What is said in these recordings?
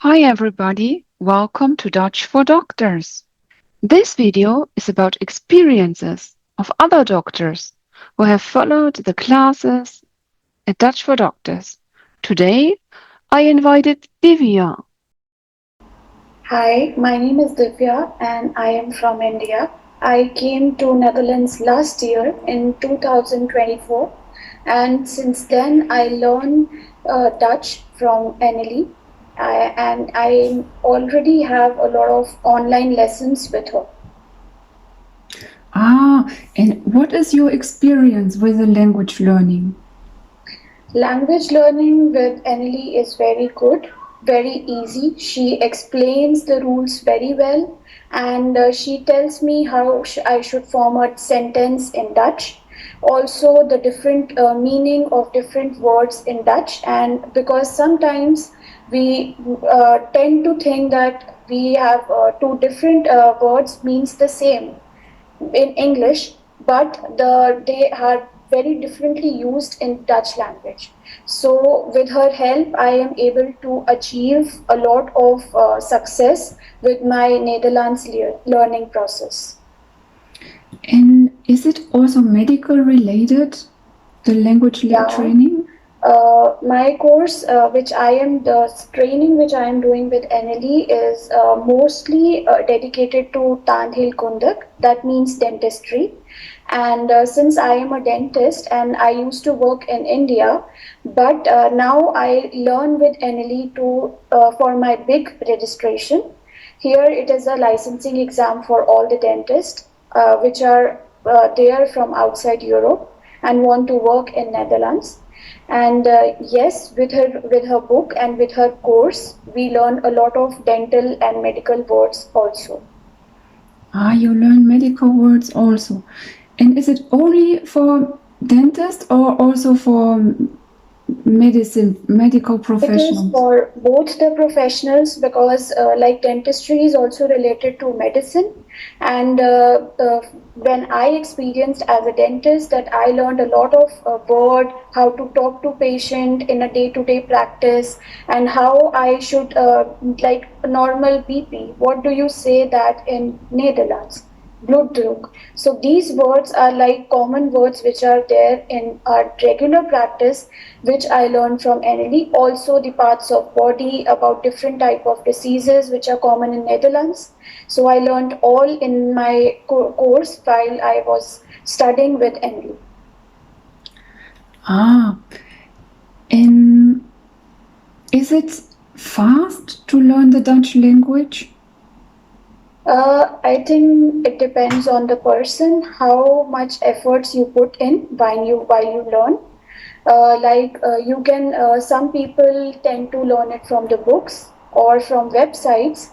Hi everybody, welcome to Dutch for Doctors. This video is about experiences of other doctors who have followed the classes at Dutch for Doctors. Today, I invited Divya. Hi, my name is Divya and I am from India. I came to Netherlands last year in 2024 and since then I learned Dutch from Annelie and I already have a lot of online lessons with her. And what is your experience with the language learning? Language learning with Annelie is very good, very easy. She explains the rules very well and she tells me how I should form a sentence in Dutch. Also, the different meaning of different words in Dutch, and because sometimes we tend to think that we have two different words means the same in English, but they are very differently used in Dutch language. So, with her help, I am able to achieve a lot of success with my Netherlands learning process. And is it also medical related, the language Yeah. training? My course, which I am the training which I am doing with Annelie is mostly dedicated to Tandhil that means dentistry. And since I am a dentist and I used to work in India, but now I learn with Annelie to for my big registration. Here it is a licensing exam for all the dentists which are there from outside Europe and want to work in Netherlands. And yes, with her book and with her course, we learn a lot of dental and medical words also. You learn medical words also. And is it only for dentists or also for medical It is professionals? for both the professionals because, like, dentistry is also related to medicine. And when I experienced as a dentist, that I learned a lot of word, how to talk to patient in a day-to-day practice, and how I should like normal BP. What do you say that in Netherlands? Bloeddruk. So these words are like common words which are there in our regular practice, which I learned from Annelie. Also the parts of body about different type of diseases which are common in Netherlands. So I learned all in my course while I was studying with Annelie. Ah, and is it fast to learn the Dutch language? I think it depends on the person how much efforts you put in while you learn. You can some people tend to learn it from the books or from websites,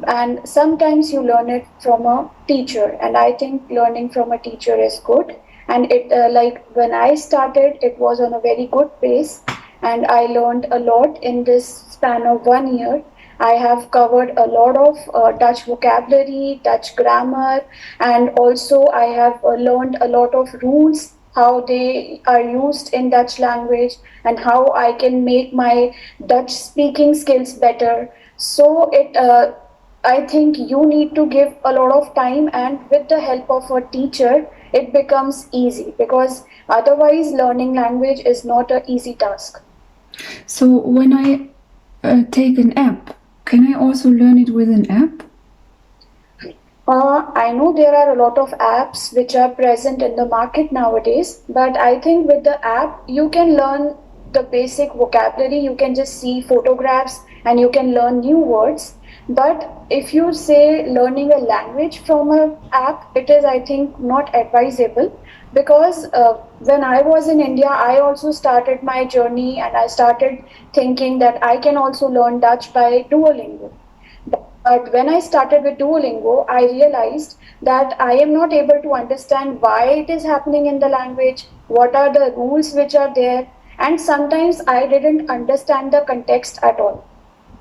and sometimes you learn it from a teacher. And I think learning from a teacher is good. And it like when I started, it was on a very good pace, and I learned a lot in this span of 1 year. I have covered a lot of Dutch vocabulary, Dutch grammar, and also I have learned a lot of rules, how they are used in Dutch language, and how I can make my Dutch speaking skills better. So I think you need to give a lot of time, and with the help of a teacher, it becomes easy because otherwise, learning language is not an easy task. So when I take an app, can I also learn it with an app? I know there are a lot of apps which are present in the market nowadays, but I think with the app you can learn the basic vocabulary, you can just see photographs and you can learn new words. But if you say learning a language from an app, it is, I think, not advisable because when I was in India, I also started my journey and I started thinking that I can also learn Dutch by Duolingo. But when I started with Duolingo, I realized that I am not able to understand why it is happening in the language, what are the rules which are there, and sometimes I didn't understand the context at all.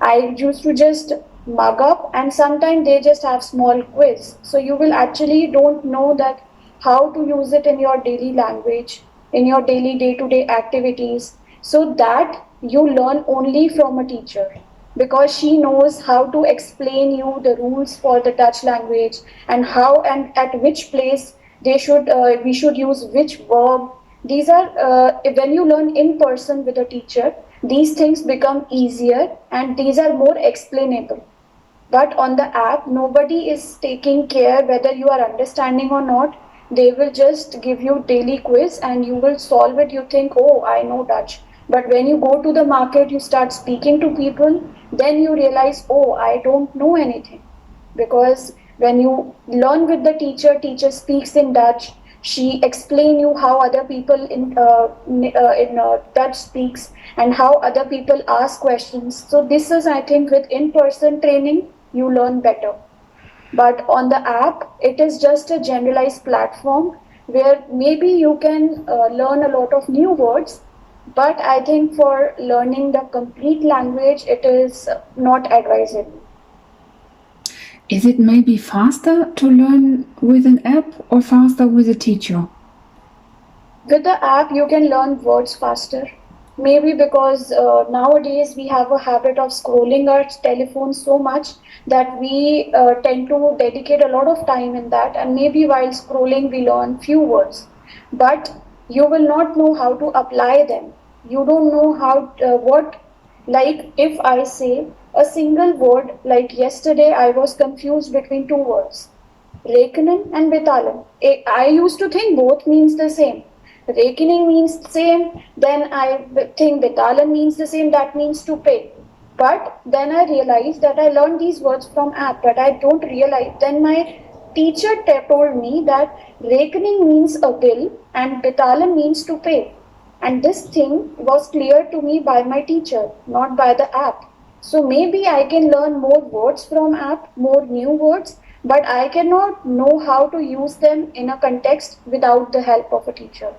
I used to just mug up, and sometimes they just have small quiz. So you will actually don't know that how to use it in your daily language, in your daily day-to-day activities. So that you learn only from a teacher. because she knows how to explain you the rules for the Dutch language, and how and at which place we should use which verb. These are when you learn in person with a teacher, these things become easier and these are more explainable. But on the app, nobody is taking care whether you are understanding or not. They will just give you daily quiz and you will solve it. You think, oh, I know Dutch. But when you go to the market, you start speaking to people, then you realize, oh, I don't know anything. Because when you learn with the teacher, teacher speaks in Dutch. She explain you how other people in Dutch speaks and how other people ask questions. So this is, I think, with in-person training, you learn better. But on the app, it is just a generalized platform where maybe you can learn a lot of new words. But I think for learning the complete language, it is not advisable. Is it maybe faster to learn with an app or faster with a teacher? With the app, you can learn words faster. Maybe because nowadays we have a habit of scrolling our telephone so much that we tend to dedicate a lot of time in that, and maybe while scrolling we learn few words. But you will not know how to apply them. You don't know how what, like if I say a single word, like yesterday I was confused between two words, Rekening and Betalan. I used to think both means the same. Rekening means the same, then I think Betalan means the same, that means to pay. But then I realized that I learned these words from app, but I don't realize. Then my teacher told me that Rekening means a bill and Betalan means to pay. And this thing was clear to me by my teacher, not by the app. So maybe I can learn more words from app, more new words, but I cannot know how to use them in a context without the help of a teacher.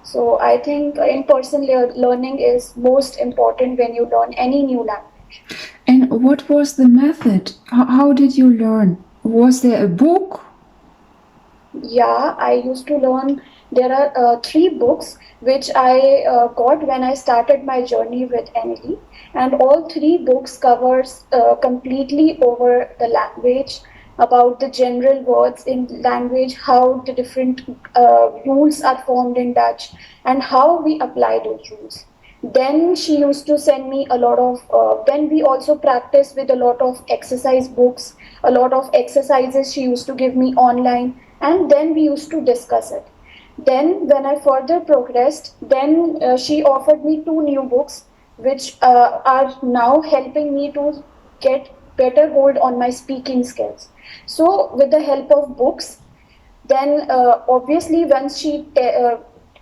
So I think in-person learning is most important when you learn any new language. And what was the method? How did you learn? Was there a book? Yeah, I used to learn. There are three books which I got when I started my journey with Annelie, and all three books covers completely over the language, about the general words in language, how the different rules are formed in Dutch, and how we apply those rules. Then she used to send me a lot of, then we also practice with a lot of exercise books, a lot of exercises she used to give me online, and then we used to discuss it. Then, when I further progressed, then she offered me two new books, which are now helping me to get better hold on my speaking skills. So, with the help of books, then obviously once she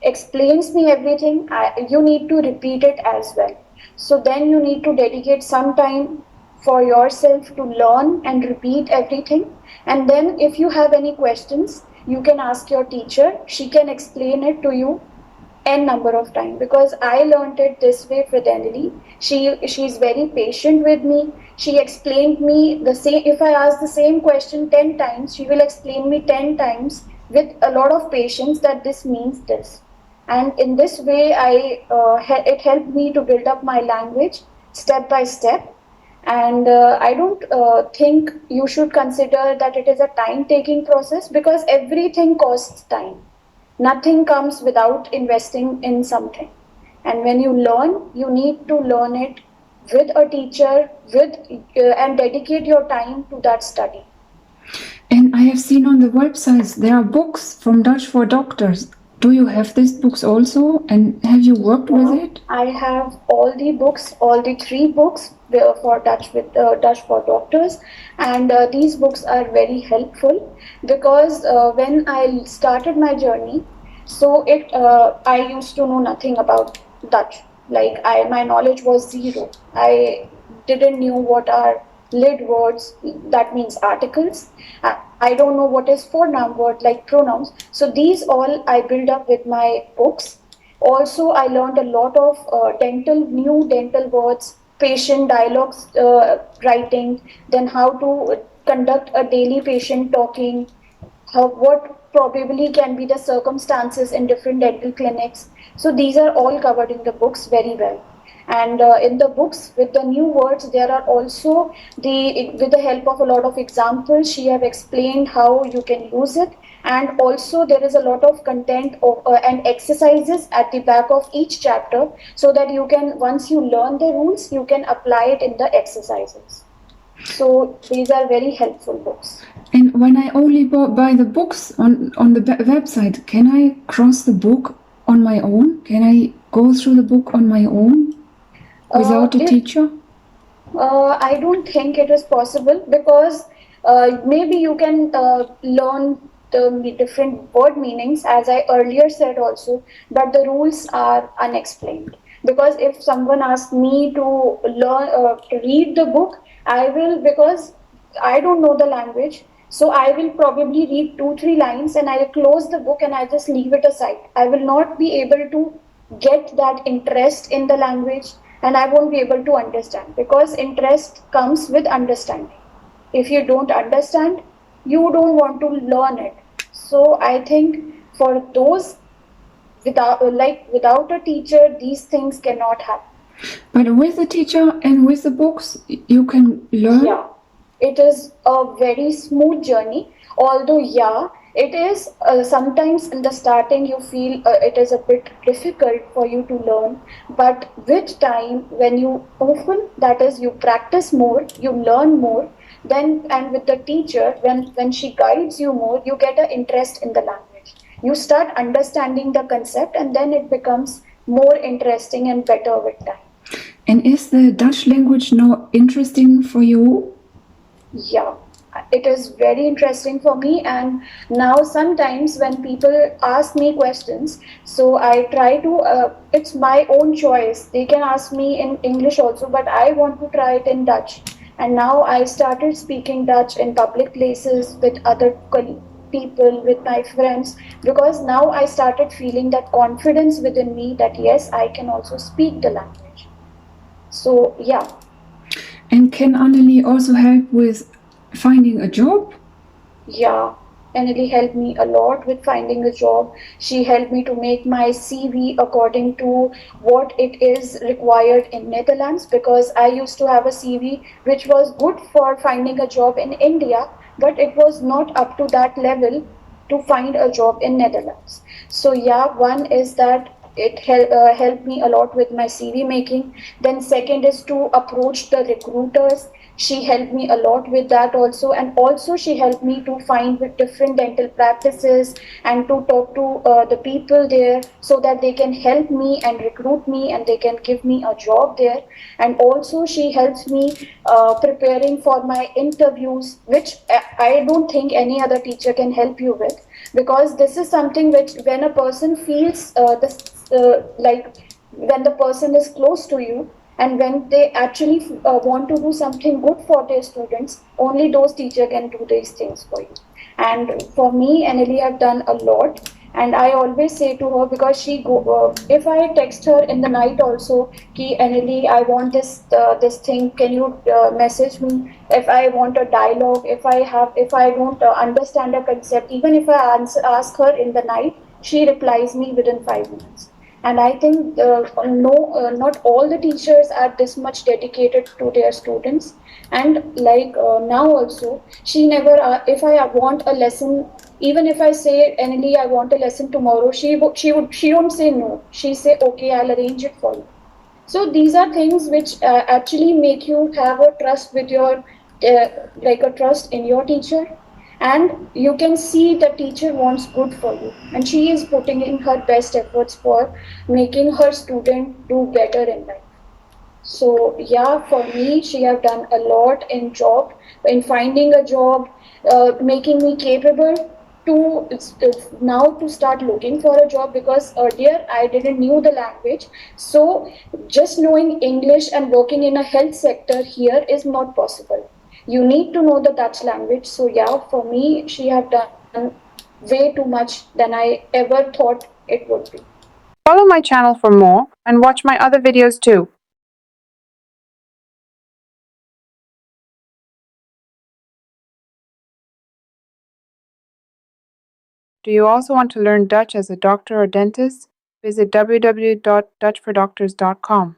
explains me everything, you need to repeat it as well. So then you need to dedicate some time for yourself to learn and repeat everything, and then if you have any questions you can ask your teacher. She can explain it to you n number of time, because I learned it this way with Annelie. She's very patient with me. She explained me the same. If I ask the same question 10 times, she will explain me 10 times with a lot of patience that this means this. And in this way, it helped me to build up my language step by step. And I don't think you should consider that it is a time taking process, because everything costs time. Nothing comes without investing in something. And when you learn, you need to learn it with a teacher, and dedicate your time to that study. And I have seen on the websites there are books from Dutch for doctors. Do you have these books also? And have you worked with it? I have all the books, all the three books for Dutch for doctors, and these books are very helpful, because when I started my journey, so it I used to know nothing about Dutch. Like my knowledge was zero. I didn't knew what are lid words, that means articles. I don't know what is pronoun word, like pronouns. So these all I build up with my books. Also, I learned a lot of new dental words, patient dialogues writing, then how to conduct a daily patient talking, what probably can be the circumstances in different dental clinics. So these are all covered in the books very well. And in the books with the new words, there are also the, with the help of a lot of examples, she have explained how you can use it. And also there is a lot of content of, and exercises at the back of each chapter, so that you can, once you learn the rules, you can apply it in the exercises. So these are very helpful books. And when I only buy the books on the website, can I cross the book on my own? Can I go through the book on my own without a If teacher? I don't think it is possible, because maybe you can learn the different word meanings, as I earlier said also, but the rules are unexplained. Because if someone asks me to learn to read the book, I will, because I don't know the language, so I will probably read 2 3 lines and I will close the book and I just leave it aside. I will not be able to get that interest in the language, and I won't be able to understand, because interest comes with understanding. If you don't understand, you don't want to learn it. So I think for those, without a teacher, these things cannot happen. But with the teacher and with the books, you can learn. Yeah, it is a very smooth journey. Although, yeah, it is sometimes in the starting you feel it is a bit difficult for you to learn, but with time, when you often, that is, you practice more, you learn more, then, and with the teacher, when she guides you more, you get an interest in the language. You start understanding the concept, and then it becomes more interesting and better with time. And is the Dutch language now interesting for you? Yeah, it is very interesting for me. And now sometimes when people ask me questions, so I try to, it's my own choice. They can ask me in English also, but I want to try it in Dutch. And now I started speaking Dutch in public places with other people, with my friends, because now I started feeling that confidence within me that yes, I can also speak the language. So, yeah. And can Annelie also help with finding a job? Yeah, Annelie helped me a lot with finding a job. She helped me to make my CV according to what it is required in Netherlands, because I used to have a CV which was good for finding a job in India, but it was not up to that level to find a job in Netherlands. So yeah, one is that it helped me a lot with my CV making. Then second is to approach the recruiters. She helped me a lot with that also, and also she helped me to find with different dental practices and to talk to the people there, so that they can help me and recruit me and they can give me a job there. And also she helps me preparing for my interviews, which I don't think any other teacher can help you with, because this is something which, when a person feels this like, when the person is close to you, and when they actually want to do something good for their students, only those teachers can do these things for you. And for me, Annelie have done a lot. And I always say to her, because she go, if I text her in the night also, ki Annelie, I want this thing, can you message me? If I want a dialogue, if I don't understand a concept, even if I ask her in the night, she replies me within 5 minutes. And I think no, not all the teachers are this much dedicated to their students. And like now also, she never if I want a lesson, even if I say, Annelie, I want a lesson tomorrow, she won't say no. She say, okay, I'll arrange it for you. So these are things which actually make you have a trust with your like a trust in your teacher. And you can see the teacher wants good for you, and she is putting in her best efforts for making her student do better in life. So yeah, for me, she have done a lot in job, in finding a job, making me capable to now to start looking for a job, because earlier I didn't knew the language. So just knowing English and working in a health sector here is not possible. You need to know the Dutch language. So yeah, for me, she have done way too much than I ever thought it would be. Follow my channel for more and watch my other videos too. Do you also want to learn Dutch as a doctor or dentist? Visit www.dutchfordoctors.com.